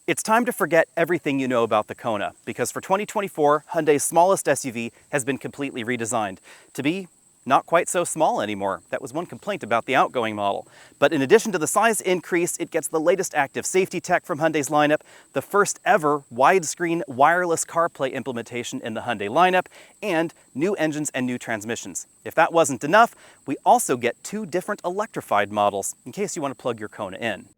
It's time to forget everything you know about the Kona, because for 2024, Hyundai's smallest SUV has been completely redesigned to be not quite so small anymore. That was one complaint about the outgoing model. But in addition to the size increase, it gets the latest active safety tech from Hyundai's lineup, the first ever widescreen wireless CarPlay implementation in the Hyundai lineup, and new engines and new transmissions. If that wasn't enough, we also get 2 different electrified models, in case you want to plug your Kona in.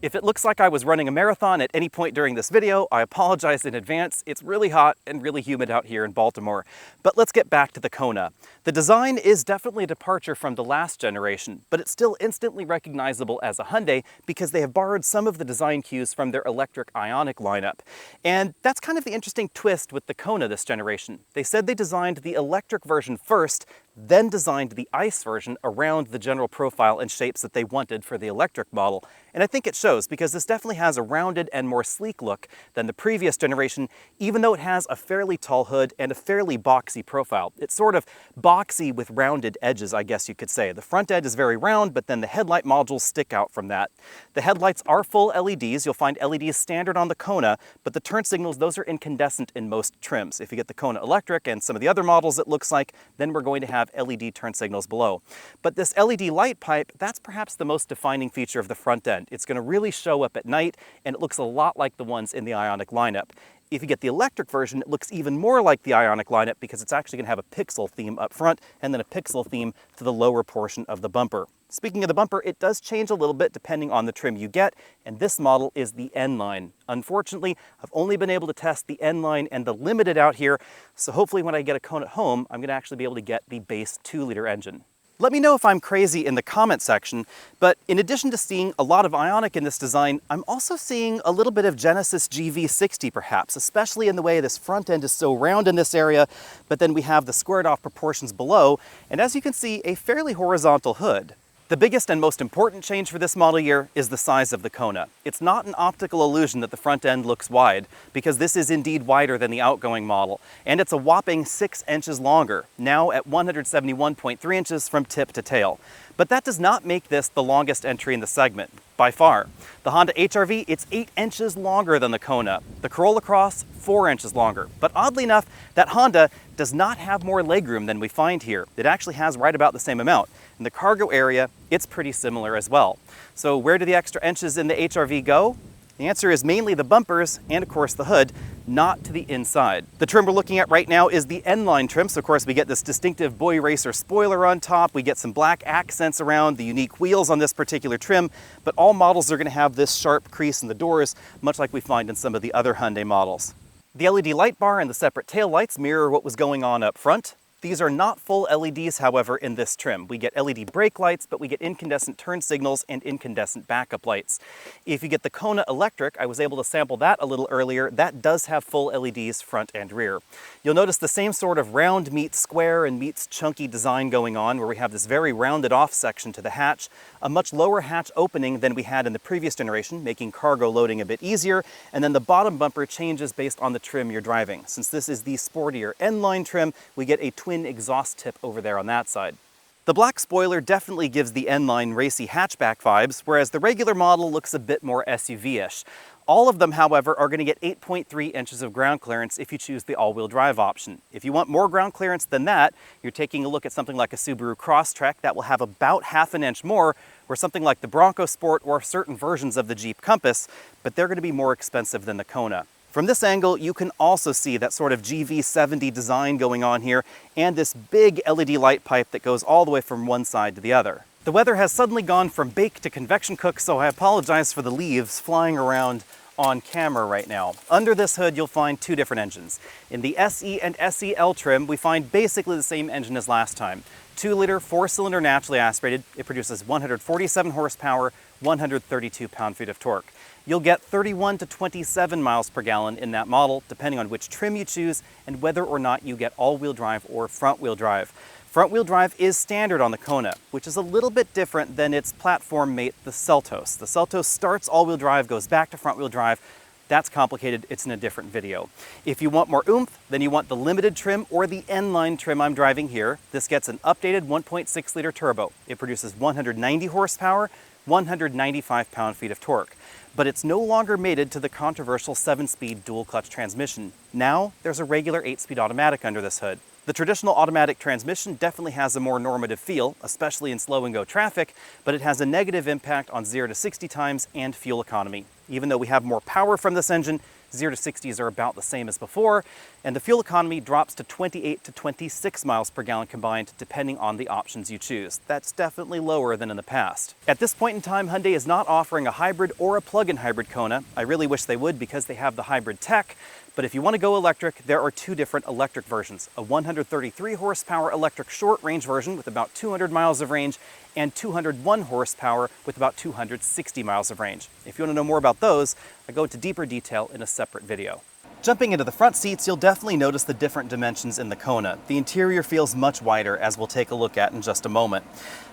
If it looks like I was running a marathon at any point during this video, I apologize in advance. It's really hot and really humid out here in Baltimore. But let's get back to the Kona. The design is definitely a departure from the last generation, but it's still instantly recognizable as a Hyundai because they have borrowed some of the design cues from their electric Ioniq lineup. And that's kind of the interesting twist with the Kona this generation. They said they designed the electric version first, then designed the ICE version around the general profile and shapes that they wanted for the electric model. And I think it shows because this definitely has a rounded and more sleek look than the previous generation, even though it has a fairly tall hood and a fairly boxy profile. It's sort of boxy with rounded edges, I guess you could say. The front edge is very round, but then the headlight modules stick out from that. The headlights are full LEDs. You'll find LEDs standard on the Kona, but the turn signals, those are incandescent in most trims. If you get the Kona Electric and some of the other models it looks like, then we're going to have LED turn signals below. But this LED light pipe, that's perhaps the most defining feature of the front end. It's going to really show up at night, and it looks a lot like the ones in the Ioniq lineup. If you get the electric version, it looks even more like the Ioniq lineup because it's actually going to have a pixel theme up front and then a pixel theme to the lower portion of the bumper. Speaking of the bumper, it does change a little bit depending on the trim you get, and this model is the N-Line. Unfortunately, I've only been able to test the N-Line and the Limited out here, so hopefully when I get a Kona at home, I'm going to actually be able to get the base 2-liter engine. Let me know if I'm crazy in the comment section, but in addition to seeing a lot of Ioniq in this design, I'm also seeing a little bit of Genesis GV60 perhaps, especially in the way this front end is so round in this area, but then we have the squared off proportions below, and as you can see, a fairly horizontal hood. The biggest and most important change for this model year is the size of the Kona. It's not an optical illusion that the front end looks wide, because this is indeed wider than the outgoing model, and it's a whopping 6 inches longer, now at 171.3 inches from tip to tail. But that does not make this the longest entry in the segment, by far. The Honda HR-V, it's 8 inches longer than the Kona. The Corolla Cross, 4 inches longer. But oddly enough, that Honda does not have more legroom than we find here. It actually has right about the same amount. In the cargo area, it's pretty similar as well. So where do the extra inches in the HR-V go? The answer is mainly the bumpers and of course the hood, not to the inside. The trim we're looking at right now is the N-Line trim, so of course we get this distinctive Boy Racer spoiler on top, we get some black accents around the unique wheels on this particular trim, but all models are going to have this sharp crease in the doors, much like we find in some of the other Hyundai models. The LED light bar and the separate tail lights mirror what was going on up front. These are not full LEDs, however, in this trim. We get LED brake lights, but we get incandescent turn signals and incandescent backup lights. If you get the Kona Electric, I was able to sample that a little earlier, that does have full LEDs front and rear. You'll notice the same sort of round meets square and meets chunky design going on, where we have this very rounded off section to the hatch, a much lower hatch opening than we had in the previous generation, making cargo loading a bit easier, and then the bottom bumper changes based on the trim you're driving. Since this is the sportier N-Line trim, we get a twin exhaust tip over there on that side. The black spoiler definitely gives the N-Line racy hatchback vibes, whereas the regular model looks a bit more SUV-ish. All of them, however, are going to get 8.3 inches of ground clearance if you choose the all-wheel drive option. If you want more ground clearance than that, you're taking a look at something like a Subaru Crosstrek that will have about half an inch more, or something like the Bronco Sport or certain versions of the Jeep Compass, but they're going to be more expensive than the Kona. From this angle, you can also see that sort of GV70 design going on here, and this big LED light pipe that goes all the way from one side to the other. The weather has suddenly gone from bake to convection cook, so I apologize for the leaves flying around on camera right now. Under this hood, you'll find 2 different engines. In the SE and SEL trim, we find basically the same engine as last time. 2-liter, 4-cylinder naturally aspirated. It produces 147 horsepower, 132 pound-feet of torque. You'll get 31 to 27 miles per gallon in that model, depending on which trim you choose and whether or not you get all-wheel drive or front-wheel drive. Front-wheel drive is standard on the Kona, which is a little bit different than its platform mate, the Seltos. The Seltos starts all-wheel drive, goes back to front-wheel drive, That's complicated, it's in a different video. If you want more oomph, then you want the limited trim or the N-line trim I'm driving here. This gets an updated 1.6 liter turbo. It produces 190 horsepower, 195 pound-feet of torque. But it's no longer mated to the controversial 7-speed dual-clutch transmission. Now, there's a regular 8-speed automatic under this hood. The traditional automatic transmission definitely has a more normative feel, especially in slow and go traffic, but it has a negative impact on 0 to 60 times and fuel economy. Even though we have more power from this engine, 0 to 60s are about the same as before, and the fuel economy drops to 28 to 26 miles per gallon combined, depending on the options you choose. That's definitely lower than in the past. At this point in time, Hyundai is not offering a hybrid or a plug-in hybrid Kona. I really wish they would because they have the hybrid tech. But if you want to go electric, there are two different electric versions. A 133 horsepower electric short range version with about 200 miles of range and 201 horsepower with about 260 miles of range. If you want to know more about those, I go into deeper detail in a separate video. Jumping into the front seats, you'll definitely notice the different dimensions in the Kona. The interior feels much wider, as we'll take a look at in just a moment.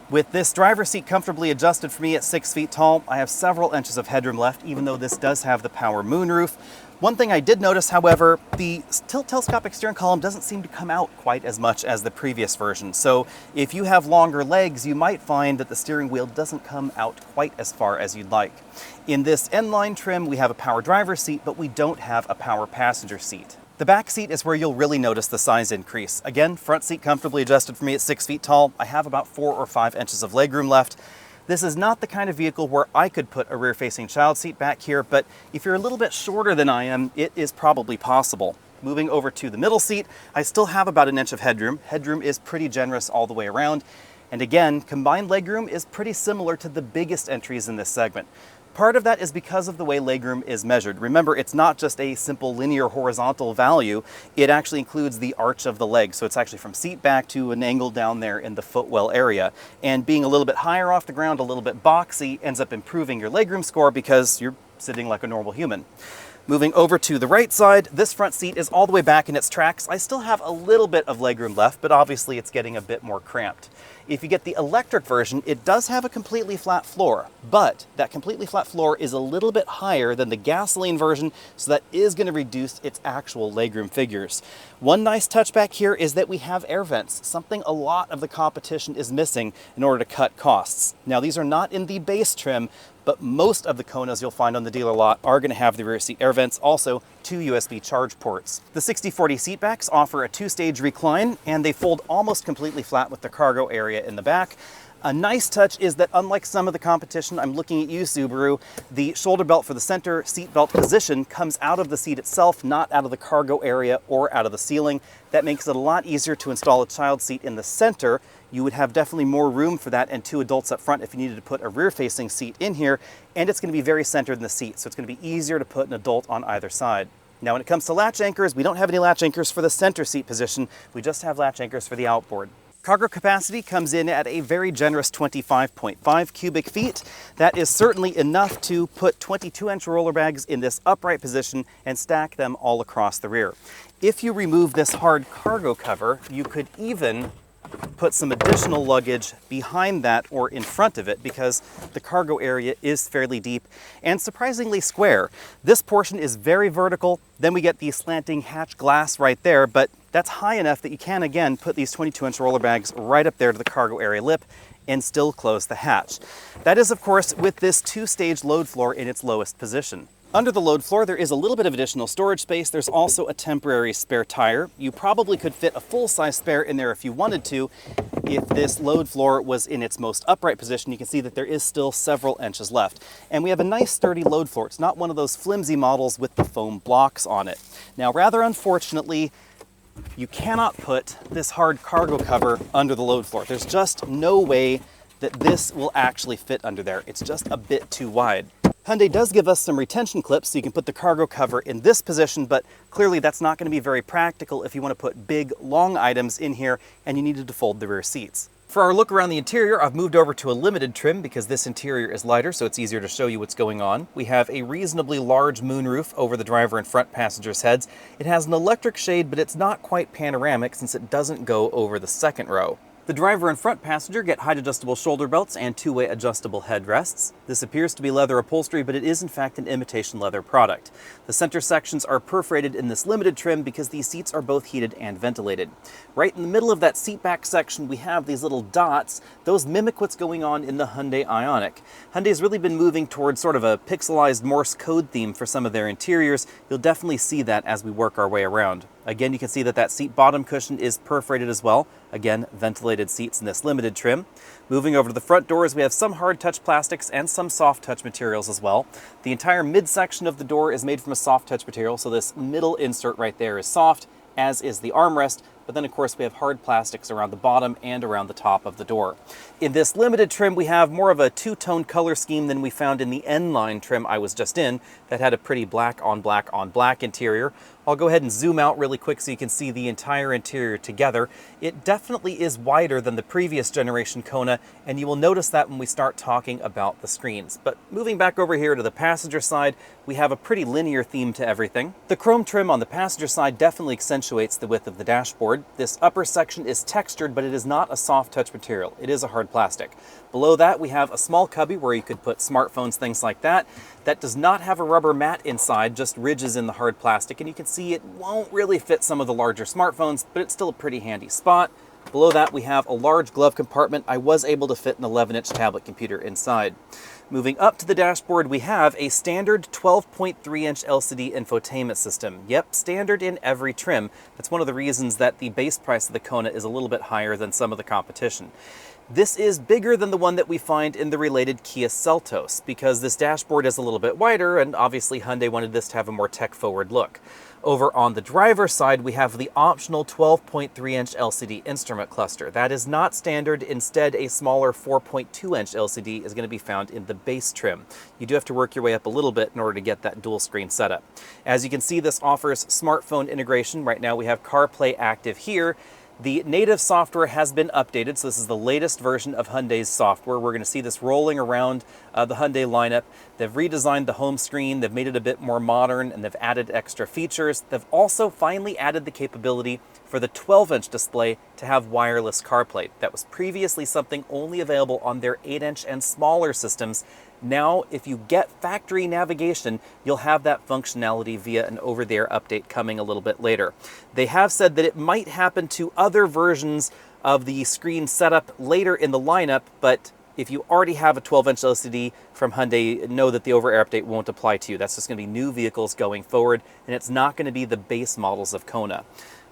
With this driver's seat comfortably adjusted for me at 6 feet tall, I have several inches of headroom left, even though this does have the power moonroof. One thing I did notice, however, the telescopic steering column doesn't seem to come out quite as much as the previous version. So if you have longer legs, you might find that the steering wheel doesn't come out quite as far as you'd like. In this N-line trim, we have a power driver's seat, but we don't have a power passenger seat. The back seat is where you'll really notice the size increase. Again, front seat comfortably adjusted for me at 6 feet tall. I have about 4 or 5 inches of legroom left. This is not the kind of vehicle where I could put a rear-facing child seat back here, but if you're a little bit shorter than I am, it is probably possible. Moving over to the middle seat, I still have about an inch of headroom. Headroom is pretty generous all the way around. And again, combined legroom is pretty similar to the biggest entries in this segment. Part of that is because of the way legroom is measured. Remember, it's not just a simple linear horizontal value. It actually includes the arch of the leg. So it's actually from seat back to an angle down there in the footwell area. And being a little bit higher off the ground, a little bit boxy, ends up improving your legroom score because you're sitting like a normal human. Moving over to the right side, this front seat is all the way back in its tracks. I still have a little bit of legroom left, but obviously it's getting a bit more cramped. If you get the electric version, it does have a completely flat floor, but that completely flat floor is a little bit higher than the gasoline version, so that is going to reduce its actual legroom figures. One nice touch back here is that we have air vents, something a lot of the competition is missing in order to cut costs. Now, these are not in the base trim, but most of the Konas you'll find on the dealer lot are going to have the rear seat air vents, also 2 USB charge ports. The 60/40 seatbacks offer a 2-stage recline, and they fold almost completely flat with the cargo area in the back. A nice touch is that unlike some of the competition, I'm looking at you, Subaru, the shoulder belt for the center seat belt position comes out of the seat itself, not out of the cargo area or out of the ceiling. That makes it a lot easier to install a child seat in the center. You would have definitely more room for that and 2 adults up front if you needed to put a rear-facing seat in here, and it's going to be very centered in the seat, so it's going to be easier to put an adult on either side. Now, when it comes to latch anchors, we don't have any latch anchors for the center seat position. We just have latch anchors for the outboard. Cargo capacity comes in at a very generous 25.5 cubic feet. That is certainly enough to put 22-inch roller bags in this upright position and stack them all across the rear. If you remove this hard cargo cover, you could even put some additional luggage behind that or in front of it because the cargo area is fairly deep and surprisingly square. This portion is very vertical. Then we get the slanting hatch glass right there, but that's high enough that you can, again, put these 22-inch roller bags right up there to the cargo area lip and still close the hatch. That is, of course, with this 2-stage load floor in its lowest position. Under the load floor, there is a little bit of additional storage space. There's also a temporary spare tire. You probably could fit a full-size spare in there if you wanted to. If this load floor was in its most upright position, you can see that there is still several inches left. And we have a nice sturdy load floor. It's not one of those flimsy models with the foam blocks on it. Now, rather unfortunately, you cannot put this hard cargo cover under the load floor. There's just no way that this will actually fit under there. It's just a bit too wide. Hyundai does give us some retention clips so you can put the cargo cover in this position, but clearly that's not going to be very practical if you want to put big, long items in here and you needed to fold the rear seats. For our look around the interior, I've moved over to a limited trim because this interior is lighter, so it's easier to show you what's going on. We have a reasonably large moonroof over the driver and front passengers' heads. It has an electric shade, but it's not quite panoramic since it doesn't go over the second row. The driver and front passenger get height adjustable shoulder belts and two-way adjustable headrests. This appears to be leather upholstery, but it is in fact an imitation leather product. The center sections are perforated in this limited trim because these seats are both heated and ventilated. Right in the middle of that seat back section, we have these little dots. Those mimic what's going on in the Hyundai Ioniq. Hyundai's really been moving towards sort of a pixelized Morse code theme for some of their interiors. You'll definitely see that as we work our way around. Again, you can see that that seat bottom cushion is perforated as well. Again, ventilated seats in this limited trim. Moving over to the front doors, we have some hard touch plastics and some soft touch materials as well. The entire midsection of the door is made from a soft touch material, so this middle insert right there is soft, as is the armrest. But then of course we have hard plastics around the bottom and around the top of the door. In this limited trim, we have more of a two-tone color scheme than we found in the N-line trim I was just in that had a pretty black on black on black interior. I'll go ahead and zoom out really quick so you can see the entire interior together. It definitely is wider than the previous generation Kona, and you will notice that when we start talking about the screens. But moving back over here to the passenger side, we have a pretty linear theme to everything. The chrome trim on the passenger side definitely accentuates the width of the dashboard. This upper section is textured, but it is not a soft touch material. It is a hard plastic. Below that, we have a small cubby where you could put smartphones, things like that. That does not have a rubber mat inside, just ridges in the hard plastic, and you can see it won't really fit some of the larger smartphones, but it's still a pretty handy spot. Below that, we have a large glove compartment. I was able to fit an 11-inch tablet computer inside. Moving up to the dashboard, we have a standard 12.3-inch LCD infotainment system. Yep, standard in every trim. That's one of the reasons that the base price of the Kona is a little bit higher than some of the competition. This is bigger than the one that we find in the related Kia Seltos because this dashboard is a little bit wider, and obviously Hyundai wanted this to have a more tech-forward look. Over on the driver's side, we have the optional 12.3-inch LCD instrument cluster. That is not standard. Instead, a smaller 4.2-inch LCD is going to be found in the base trim. You do have to work your way up a little bit in order to get that dual screen setup. As you can see, this offers smartphone integration. Right now we have CarPlay active here. The native software has been updated, so this is the latest version of Hyundai's software. We're going to see this rolling around the Hyundai lineup. They've redesigned the home screen, they've made it a bit more modern, and they've added extra features. They've also finally added the capability for the 12-inch display to have wireless CarPlay. That was previously something only available on their 8-inch and smaller systems. Now, if you get factory navigation, you'll have that functionality via an over-the-air update coming a little bit later. They have said that it might happen to other versions of the screen setup later in the lineup, but if you already have a 12-inch LCD from Hyundai, know that the over-air update won't apply to you. That's just going to be new vehicles going forward, and it's not going to be the base models of Kona.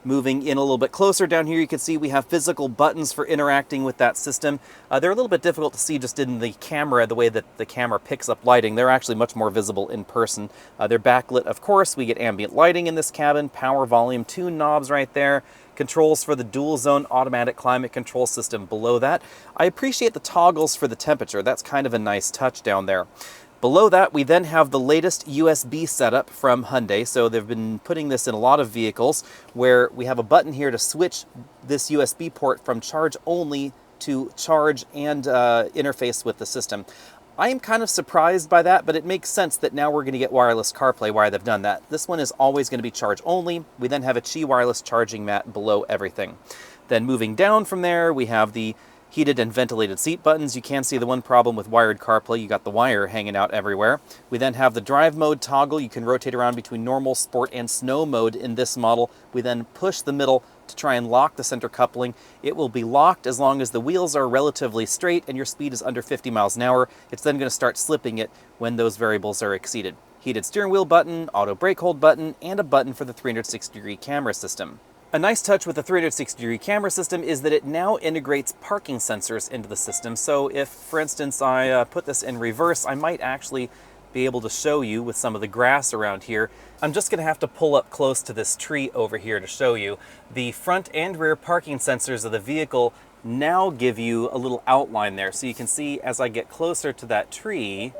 Moving in a little bit closer down here, you can see we have physical buttons for interacting with that system. They're a little bit difficult to see just in the camera, the way that the camera picks up lighting. They're actually much more visible in person. They're backlit, of course. We get ambient lighting in this cabin, power, volume, tune knobs right there, controls for the dual zone automatic climate control system below that. I appreciate the toggles for the temperature. That's kind of a nice touch down there. Below that, we then have the latest USB setup from Hyundai. So they've been putting this in a lot of vehicles where we have a button here to switch this USB port from charge only to charge and interface with the system. I am kind of surprised by that, but it makes sense that now we're going to get wireless CarPlay why they've done that. This one is always going to be charge only. We then have a Qi wireless charging mat below everything. Then moving down from there, we have the heated and ventilated seat buttons. You can see the one problem with wired CarPlay, you got the wire hanging out everywhere. We then have the drive mode toggle. You can rotate around between normal, sport, and snow mode in this model. We then push the middle to try and lock the center coupling. It will be locked as long as the wheels are relatively straight and your speed is under 50 miles an hour. It's then going to start slipping it when those variables are exceeded. Heated steering wheel button, auto brake hold button, and a button for the 360-degree camera system. A nice touch with the 360-degree camera system is that it now integrates parking sensors into the system. So if, for instance, I put this in reverse, I might actually be able to show you with some of the grass around here. I'm just going to have to pull up close to this tree over here to show you. The front and rear parking sensors of the vehicle now give you a little outline there. So you can see as I get closer to that tree,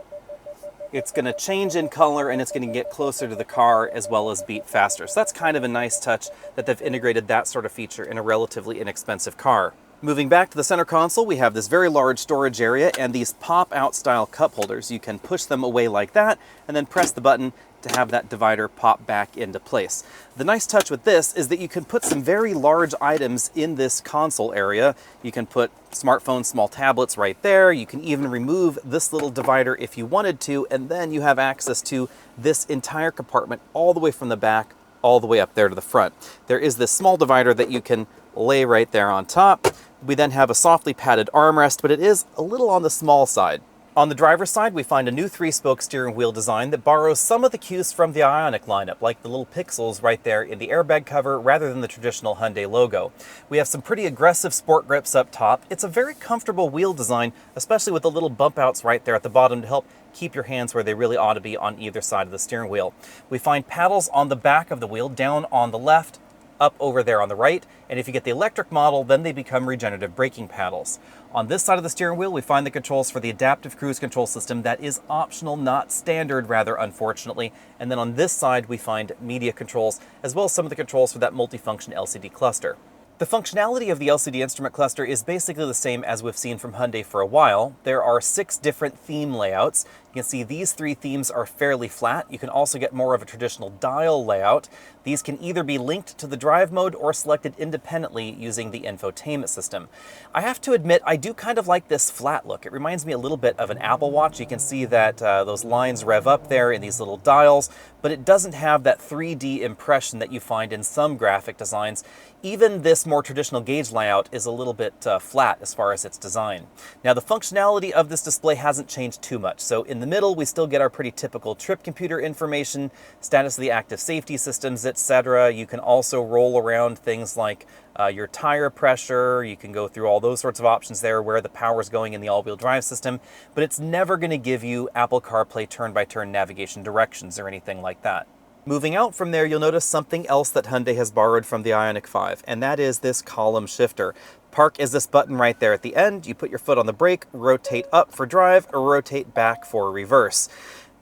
it's going to change in color and it's going to get closer to the car as well as beat faster. So that's kind of a nice touch that they've integrated that sort of feature in a relatively inexpensive car. Moving back to the center console, we have this very large storage area and these pop-out style cup holders. You can push them away like that and then press the button to have that divider pop back into place. The nice touch with this is that you can put some very large items in this console area. You can put smartphones, small tablets right there. You can even remove this little divider if you wanted to, and then you have access to this entire compartment all the way from the back all the way up there to the front. There is this small divider that you can lay right there on top. We then have a softly padded armrest, but it is a little on the small side. On the driver's side, we find a new 3-spoke steering wheel design that borrows some of the cues from the Ioniq lineup, like the little pixels right there in the airbag cover rather than the traditional Hyundai logo. We have some pretty aggressive sport grips up top. It's a very comfortable wheel design, especially with the little bump outs right there at the bottom to help keep your hands where they really ought to be on either side of the steering wheel. We find paddles on the back of the wheel, down on the left, up over there on the right, and if you get the electric model, then they become regenerative braking paddles. On this side of the steering wheel, we find the controls for the adaptive cruise control system. That is optional, not standard, rather, unfortunately. And then on this side, we find media controls, as well as some of the controls for that multifunction LCD cluster. The functionality of the LCD instrument cluster is basically the same as we've seen from Hyundai for a while. There are 6 different theme layouts. You can see these 3 themes are fairly flat. You can also get more of a traditional dial layout. These can either be linked to the drive mode or selected independently using the infotainment system. I have to admit, I do kind of like this flat look. It reminds me a little bit of an Apple Watch. You can see that those lines rev up there in these little dials, but it doesn't have that 3D impression that you find in some graphic designs. Even this more traditional gauge layout is a little bit flat as far as its design. Now, the functionality of this display hasn't changed too much. So in the middle, we still get our pretty typical trip computer information, status of the active safety systems, etc. You can also roll around things like your tire pressure. You can go through all those sorts of options there, where the power is going in the all-wheel drive system, but it's never going to give you Apple CarPlay turn-by-turn navigation directions or anything like that. Moving out from there, you'll notice something else that Hyundai has borrowed from the Ioniq 5, and that is this column shifter. Park is this button right there at the end. You put your foot on the brake, rotate up for drive, or rotate back for reverse.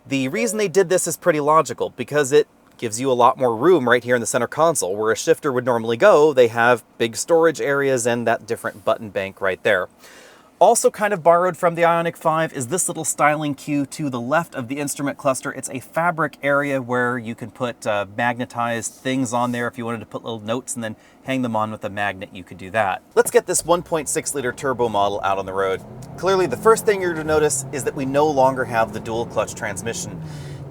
The reason they did this is pretty logical, because it gives you a lot more room right here in the center console. Where a shifter would normally go, they have big storage areas and that different button bank right there. Also kind of borrowed from the Ioniq 5 is this little styling cue to the left of the instrument cluster. It's a fabric area where you can put magnetized things on there. If you wanted to put little notes and then hang them on with a magnet, you could do that. Let's get this 1.6 liter turbo model out on the road. Clearly, the first thing you're to notice is that we no longer have the dual clutch transmission.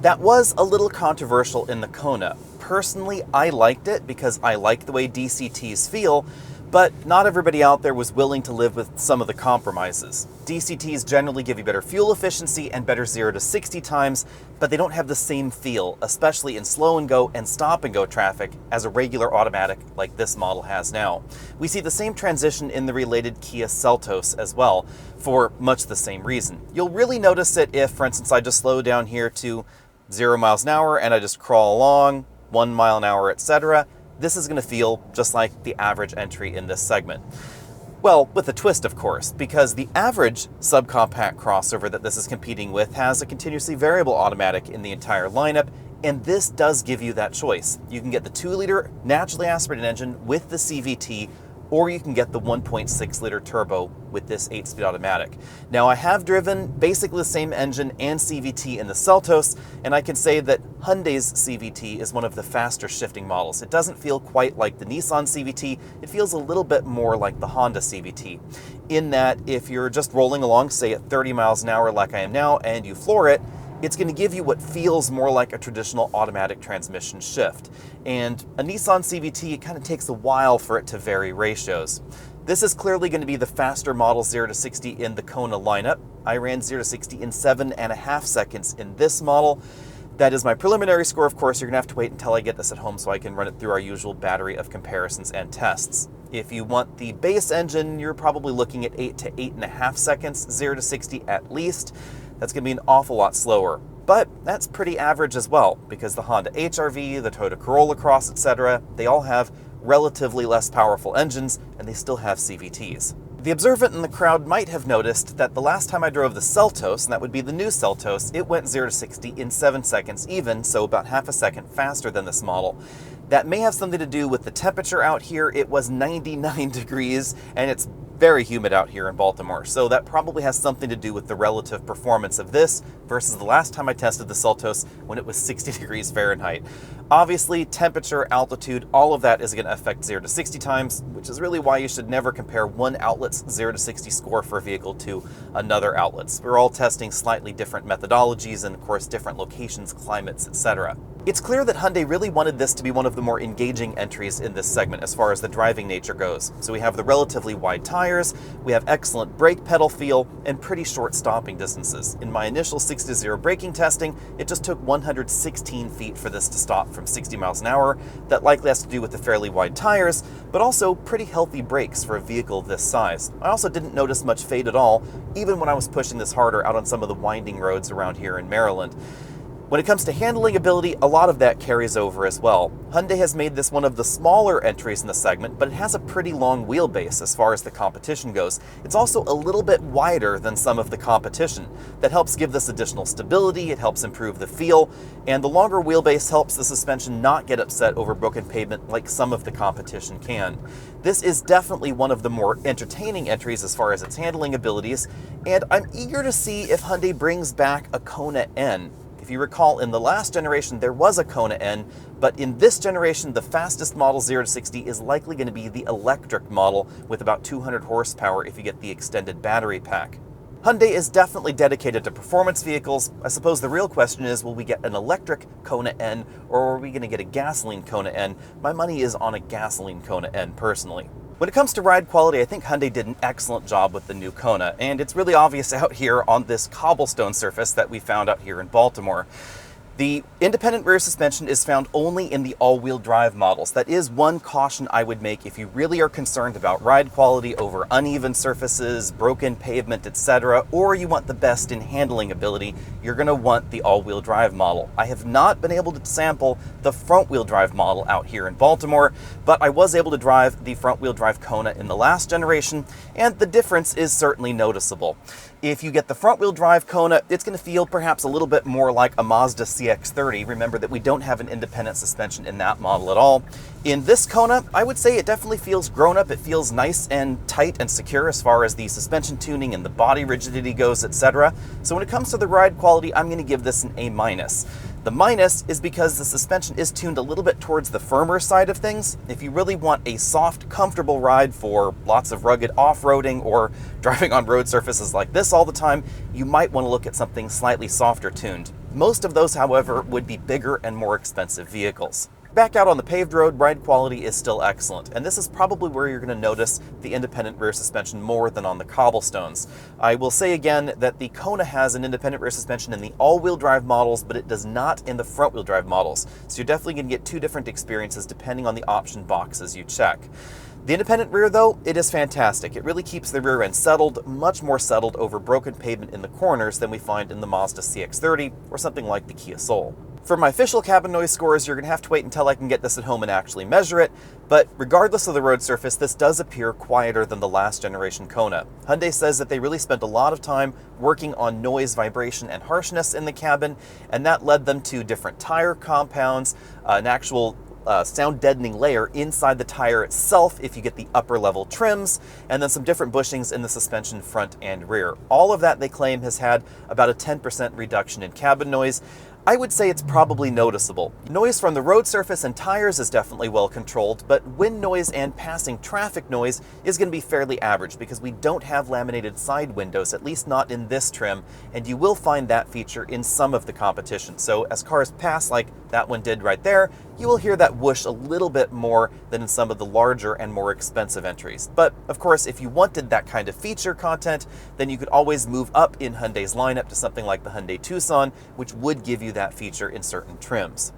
That was a little controversial in the Kona. Personally, I liked it because I like the way DCTs feel, but not everybody out there was willing to live with some of the compromises. DCTs generally give you better fuel efficiency and better 0 to 60 times, but they don't have the same feel, especially in slow and go and stop and go traffic, as a regular automatic like this model has now. We see the same transition in the related Kia Seltos as well, for much the same reason. You'll really notice it if, for instance, I just slow down here to 0 miles an hour and I just crawl along, 1 mile an hour, etc. This is going to feel just like the average entry in this segment. Well, with a twist, of course, because the average subcompact crossover that this is competing with has a continuously variable automatic in the entire lineup, and this does give you that choice. You can get the 2-liter naturally aspirated engine with the CVT, or you can get the 1.6 liter turbo with this 8-speed automatic. Now, I have driven basically the same engine and CVT in the Seltos, and I can say that Hyundai's CVT is one of the faster shifting models. It doesn't feel quite like the Nissan CVT, it feels a little bit more like the Honda CVT, in that if you're just rolling along, say at 30 miles an hour like I am now, and you floor it, it's going to give you what feels more like a traditional automatic transmission shift. And a Nissan CVT, it kind of takes a while for it to vary ratios. This is clearly going to be the faster model 0 to 60 in the Kona lineup. I ran 0 to 60 in 7.5 seconds in this model. That is my preliminary score. Of course, you're going to have to wait until I get this at home so I can run it through our usual battery of comparisons and tests. If you want the base engine, you're probably looking at 8 to 8.5 seconds, 0 to 60 at least. That's going to be an awful lot slower. But that's pretty average as well, because the Honda HR-V, the Toyota Corolla Cross, etc., they all have relatively less powerful engines, and they still have CVTs. The observant in the crowd might have noticed that the last time I drove the Seltos, and that would be the new Seltos, it went 0 to 60 in 7 seconds even, so about half a second faster than this model. That may have something to do with the temperature out here. It was 99 degrees, and it's very humid out here in Baltimore, so that probably has something to do with the relative performance of this versus the last time I tested the Seltos when it was 60 degrees Fahrenheit. Obviously, temperature, altitude, all of that is going to affect 0 to 60 times, which is really why you should never compare one outlet's 0 to 60 score for a vehicle to another outlet's. We're all testing slightly different methodologies and, of course, different locations, climates, etc. It's clear that Hyundai really wanted this to be one of the more engaging entries in this segment as far as the driving nature goes. So we have the relatively wide tires, we have excellent brake pedal feel, and pretty short stopping distances. In my initial 6-0 braking testing, it just took 116 feet for this to stop from 60 miles an hour. That likely has to do with the fairly wide tires, but also pretty healthy brakes for a vehicle this size. I also didn't notice much fade at all, even when I was pushing this harder out on some of the winding roads around here in Maryland. When it comes to handling ability, a lot of that carries over as well. Hyundai has made this one of the smaller entries in the segment, but it has a pretty long wheelbase as far as the competition goes. It's also a little bit wider than some of the competition. That helps give this additional stability, it helps improve the feel, and the longer wheelbase helps the suspension not get upset over broken pavement like some of the competition can. This is definitely one of the more entertaining entries as far as its handling abilities, and I'm eager to see if Hyundai brings back a Kona N. If you recall, in the last generation there was a Kona N, but in this generation the fastest model 0 to 60 is likely going to be the electric model with about 200 horsepower if you get the extended battery pack. Hyundai is definitely dedicated to performance vehicles. I suppose the real question is, will we get an electric Kona N or are we going to get a gasoline Kona N? My money is on a gasoline Kona N personally. When it comes to ride quality, I think Hyundai did an excellent job with the new Kona, and it's really obvious out here on this cobblestone surface that we found out here in Baltimore. The independent rear suspension is found only in the all-wheel drive models. That is one caution I would make if you really are concerned about ride quality over uneven surfaces, broken pavement, etc., or you want the best in handling ability, you're going to want the all-wheel drive model. I have not been able to sample the front-wheel drive model out here in Baltimore, but I was able to drive the front-wheel drive Kona in the last generation, and the difference is certainly noticeable. If you get the front-wheel drive Kona, it's going to feel perhaps a little bit more like a Mazda CX-30. Remember that we don't have an independent suspension in that model at all. In this Kona, I would say it definitely feels grown up. It feels nice and tight and secure as far as the suspension tuning and the body rigidity goes, etc. So when it comes to the ride quality, I'm going to give this an A-. The minus is because the suspension is tuned a little bit towards the firmer side of things. If you really want a soft, comfortable ride for lots of rugged off-roading or driving on road surfaces like this all the time, you might want to look at something slightly softer tuned. Most of those, however, would be bigger and more expensive vehicles. Back out on the paved road, ride quality is still excellent, and this is probably where you're going to notice the independent rear suspension more than on the cobblestones. I will say again that the Kona has an independent rear suspension in the all-wheel drive models, but it does not in the front-wheel drive models, so you're definitely going to get two different experiences depending on the option boxes you check. The independent rear, though, it is fantastic. It really keeps the rear end settled, much more settled over broken pavement in the corners than we find in the Mazda CX-30 or something like the Kia Soul. For my official cabin noise scores, you're going to have to wait until I can get this at home and actually measure it, but regardless of the road surface, this does appear quieter than the last generation Kona. Hyundai says that they really spent a lot of time working on noise, vibration, and harshness in the cabin, and that led them to different tire compounds, an actual sound deadening layer inside the tire itself if you get the upper level trims, and then some different bushings in the suspension front and rear. All of that, they claim, has had about a 10% reduction in cabin noise. I would say it's probably noticeable. Noise from the road surface and tires is definitely well controlled, but wind noise and passing traffic noise is going to be fairly average because we don't have laminated side windows, at least not in this trim, and you will find that feature in some of the competition. So as cars pass like that one did right there, you will hear that whoosh a little bit more than in some of the larger and more expensive entries. But of course, if you wanted that kind of feature content, then you could always move up in Hyundai's lineup to something like the Hyundai Tucson, which would give you that feature in certain trims.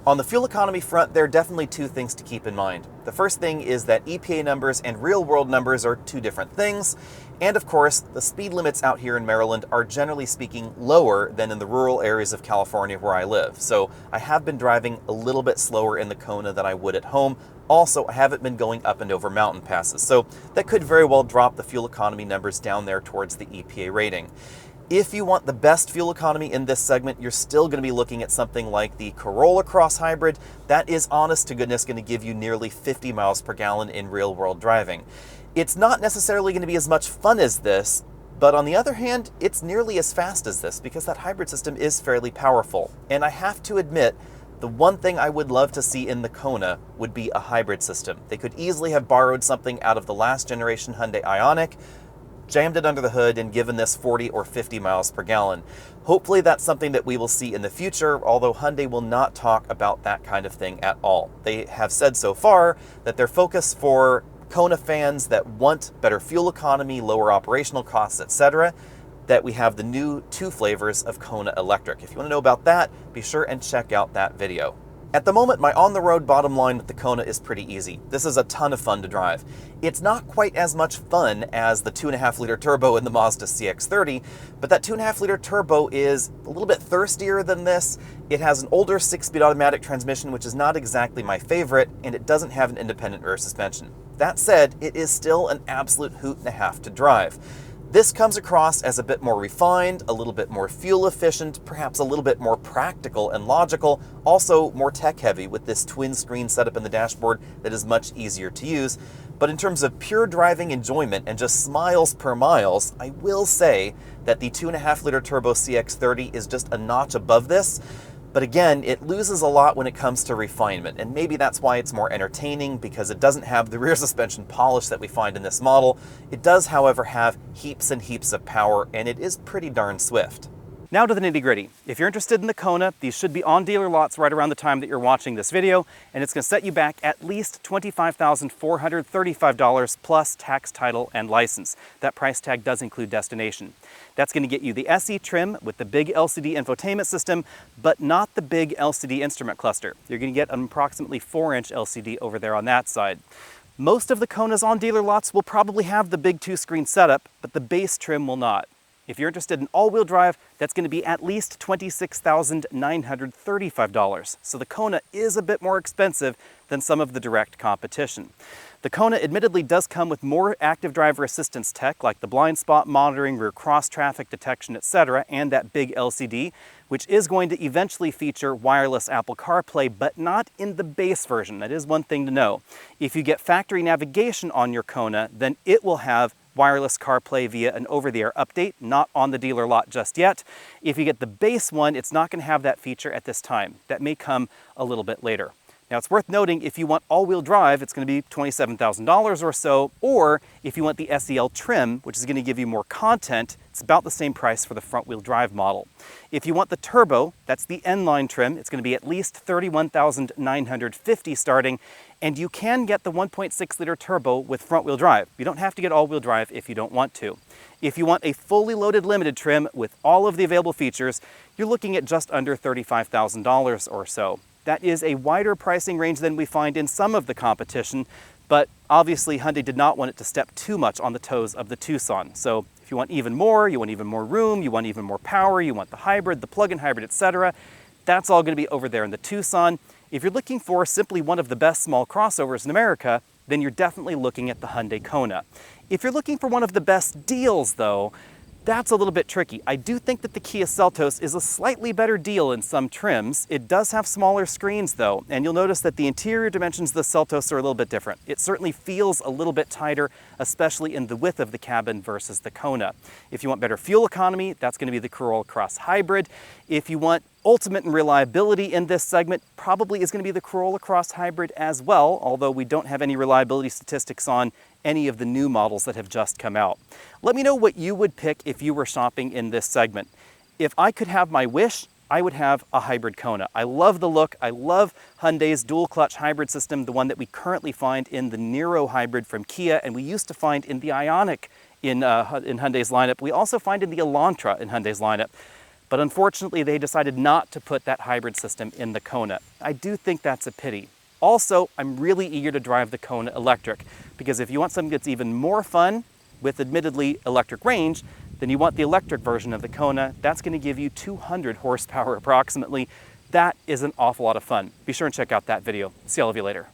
On the fuel economy front, there are definitely two things to keep in mind. The first thing is that EPA numbers and real-world numbers are two different things, and of course, the speed limits out here in Maryland are generally speaking lower than in the rural areas of California where I live. So I have been driving a little bit slower in the Kona than I would at home. Also, I haven't been going up and over mountain passes, so that could very well drop the fuel economy numbers down there towards the EPA rating. If you want the best fuel economy in this segment, you're still going to be looking at something like the Corolla Cross Hybrid. That is, honest to goodness, going to give you nearly 50 miles per gallon in real-world driving. It's not necessarily going to be as much fun as this, but on the other hand, it's nearly as fast as this because that hybrid system is fairly powerful. And I have to admit, the one thing I would love to see in the Kona would be a hybrid system. They could easily have borrowed something out of the last generation Hyundai Ioniq, jammed it under the hood, and given this 40 or 50 miles per gallon. Hopefully that's something that we will see in the future, although Hyundai will not talk about that kind of thing at all. They have said so far that their focus for Kona fans that want better fuel economy, lower operational costs, etc., that we have the new 2 flavors of Kona Electric. If you want to know about that, be sure and check out that video. At the moment, my on-the-road bottom line with the Kona is pretty easy. This is a ton of fun to drive. It's not quite as much fun as the 2.5-liter turbo in the Mazda CX-30, but that 2.5-liter turbo is a little bit thirstier than this. It has an older 6-speed automatic transmission, which is not exactly my favorite, and it doesn't have an independent rear suspension. That said, it is still an absolute hoot and a half to drive. This comes across as a bit more refined, a little bit more fuel efficient, perhaps a little bit more practical and logical, also more tech heavy with this twin screen setup in the dashboard that is much easier to use. But in terms of pure driving enjoyment and just smiles per miles, I will say that the 2.5-liter turbo CX-30 is just a notch above this. But again, it loses a lot when it comes to refinement, and maybe that's why it's more entertaining, because it doesn't have the rear suspension polish that we find in this model. It does, however, have heaps and heaps of power, and it is pretty darn swift. Now to the nitty-gritty. If you're interested in the Kona, these should be on dealer lots right around the time that you're watching this video, and it's going to set you back at least $25,435 plus tax, title, and license. That price tag does include destination. That's going to get you the SE trim with the big LCD infotainment system, but not the big LCD instrument cluster. You're going to get an approximately 4-inch LCD over there on that side. Most of the Konas on dealer lots will probably have the big 2-screen setup, but the base trim will not. If you're interested in all-wheel drive, that's going to be at least $26,935. So the Kona is a bit more expensive than some of the direct competition. The Kona admittedly does come with more active driver assistance tech, like the blind spot monitoring, rear cross traffic detection, etc., and that big LCD, which is going to eventually feature wireless Apple CarPlay, but not in the base version. That is one thing to know. If you get factory navigation on your Kona, then it will have wireless CarPlay via an over-the-air update, not on the dealer lot just yet. If you get the base one, it's not going to have that feature at this time. That may come a little bit later. Now, it's worth noting, if you want all-wheel drive, it's going to be $27,000 or so, or if you want the SEL trim, which is going to give you more content, it's about the same price for the front-wheel drive model. If you want the turbo, that's the N-line trim, it's going to be at least $31,950 starting, and you can get the 1.6-liter turbo with front-wheel drive. You don't have to get all-wheel drive if you don't want to. If you want a fully loaded limited trim with all of the available features, you're looking at just under $35,000 or so. That is a wider pricing range than we find in some of the competition, but obviously Hyundai did not want it to step too much on the toes of the Tucson. So if you want even more room, you want even more power, you want the hybrid, the plug-in hybrid, etc., that's all going to be over there in the Tucson. If you're looking for simply one of the best small crossovers in America, then you're definitely looking at the Hyundai Kona. If you're looking for one of the best deals, though, that's a little bit tricky. I do think that the Kia Seltos is a slightly better deal in some trims. It does have smaller screens though, and you'll notice that the interior dimensions of the Seltos are a little bit different. It certainly feels a little bit tighter, especially in the width of the cabin versus the Kona. If you want better fuel economy, that's going to be the Corolla Cross Hybrid. If you want ultimate in reliability in this segment, probably is going to be the Corolla Cross Hybrid as well, although we don't have any reliability statistics on any of the new models that have just come out. Let me know what you would pick if you were shopping in this segment. If I could have my wish, I would have a hybrid Kona. I love the look. I love Hyundai's dual clutch hybrid system, the one that we currently find in the Niro hybrid from Kia, and we used to find in the Ioniq in Hyundai's lineup. We also find in the Elantra in Hyundai's lineup. But unfortunately, they decided not to put that hybrid system in the Kona. I do think that's a pity. Also, I'm really eager to drive the Kona Electric, because if you want something that's even more fun with admittedly electric range, then you want the electric version of the Kona. That's going to give you 200 horsepower approximately. That is an awful lot of fun. Be sure and check out that video. See all of you later.